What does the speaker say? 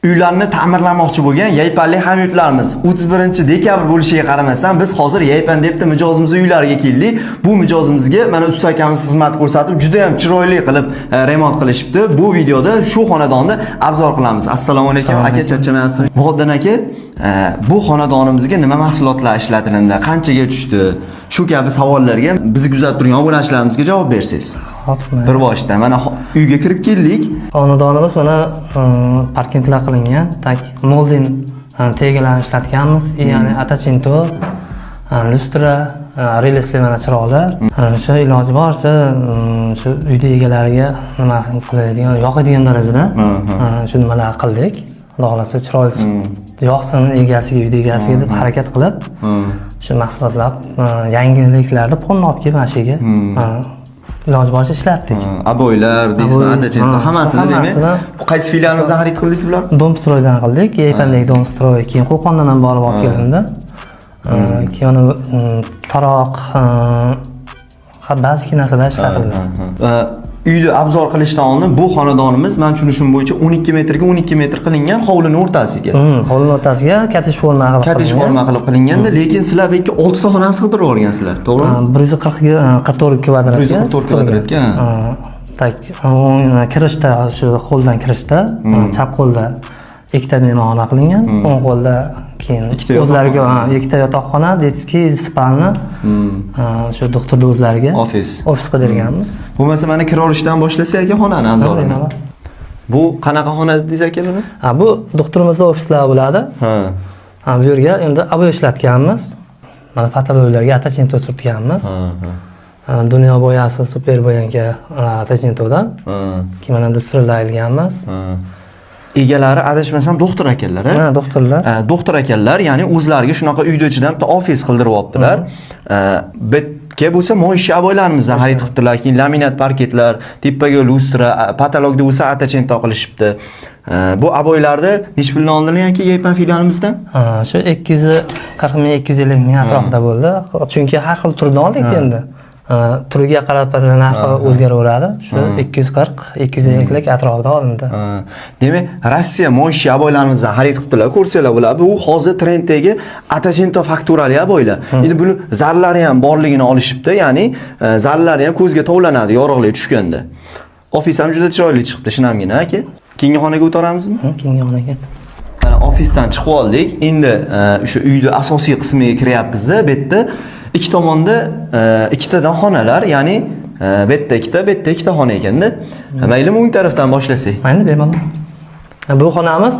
Uylarni ta'mirlamoqchi bo'lgan yaypanli hamyurtlarimiz 31-dekabr bo'lishiga qaramasdan biz hozir yaypan debdi mijozimiz uylariga keldik. Bu mijozimizga mana usta akamiz xizmat ko'rsatib, juda ham chiroyli qilib remont qilishibdi. Bu videoda shu xonadonni obzor qilamiz. Assalomu alaykum aka, charchamayapsiz? Muhoddan aka, bu xonadonimizga nima mahsulotlar ishlatiladi, qanchaga tushdi? Shu kabi savollarga biz kuzatib turgan obunachilarimizga javob bersangiz. Bir boshda mana uyga kirib keldik. Xonadonimiz mana parkentlar qilingan, tak molding tegalarni ishlatganmiz, ya'ni atachinto, lustra, relesli mana chiroqlar. Shu iloji boricha shu uyda egalariga nima qiladigan, yoqadigan darajada shu nimalar qildik. Xudo xolasa chiroyli yoqsin egasiga, uyda egasiga deb harakat qilib, shu mahsulotlar yangiliklarni qo'lni olib kelib mana shu yerga iloji boricha ishlatdik. Aboylar, deysizmi, atachinto hammasini demak. Bu qaysi filialimizdan xarid qildingiz bular? Domstroydan qildik. Yaypandagi Domstroy, keyin Qo'qondan ham borib olib kelindi. Keyin taroq, ba'zi narsalar ishlatildi. Uyni obzor qilishdan oldin bu xonadonimiz men tushunishim bo'yicha 12 metrga 12 metr qilingan hovlini o'rtasiga. Hovlini o'rtasiga katish forma qilib katish forma qilib qilinganda, lekin sizlar bu yerga 6 ta xonani sig'dirib olgansizlar, to'g'rimi? 144 kvadratga. 144 kvadratga. Tak, kirishda shu qo'ldan kirishda, chap qo'lda ikkita mehmonxona qilingan, o'ng qo'lda keyin o'zlariga ikkita yotoqxona, detskiy, spalni, shu doktorda o'zlariga ofis qilib berganmiz. Bo'lmasa mana kira olishdan boshlasak aka xonani obzorini. Bu qanaqa xona dedingiz aka buni? Bu doktorimizda ofislar bo'ladi. Bu yerga endi aboy ishlatganmiz. Mana patologiyalarga atachinto surtganmiz. Dunyo bo'yasi super bo'yanka atachintodan. Keyin mana lustralar ilganmiz. Egalari adashmasam doktor akalar, ha, doktorlar. Doktor akalar, ya'ni o'zlariga shunaqa uyda ichidan bitta ofis qildirib olibdilar. Bitga bo'lsa mo'ysha aboylarimizdan xarid qilibdilar, keyin laminat parketlar, tepaga lustra, patologda bo'lsa atachinto qilishibdi. Bu aboylarda nech puldan olingan aka yaypan filialimizdan? Shu 240 ming 250 ming atrofida bo'ldi. Chunki har xil turdan oldik endi. Turiga qarab narxi o'zgaraveradi. Shu 240-250 lik atrofida olindi. Demak, Rossiya mo'ysha aboylarimizdan xarid qilibdilar. Ko'rsanglar bo'ladi. Bu hozir trenddagi atachinto fakturali aboylar. Endi buni zarlari ham borligini olishibdi, ya'ni zarlari ham ko'zga tovlanadi yorug'lik tushganda. Ofis ham juda chiroyli chiqibdi, shinamgina aka. Keyingi xonaga o'taramizmi? Keyingi xonaga. Mana ofisdan chiqib oldik. Endi o'sha uyning asosiy qismiga kiryapmiz-da. Bu yerda ikki tomonda ikkitadan xonalar, ya'ni bu yerda ikkita xona ekanda. Maylimi o'ng tarafdan boshlasak? Mayli, bemalol. Bu xonamiz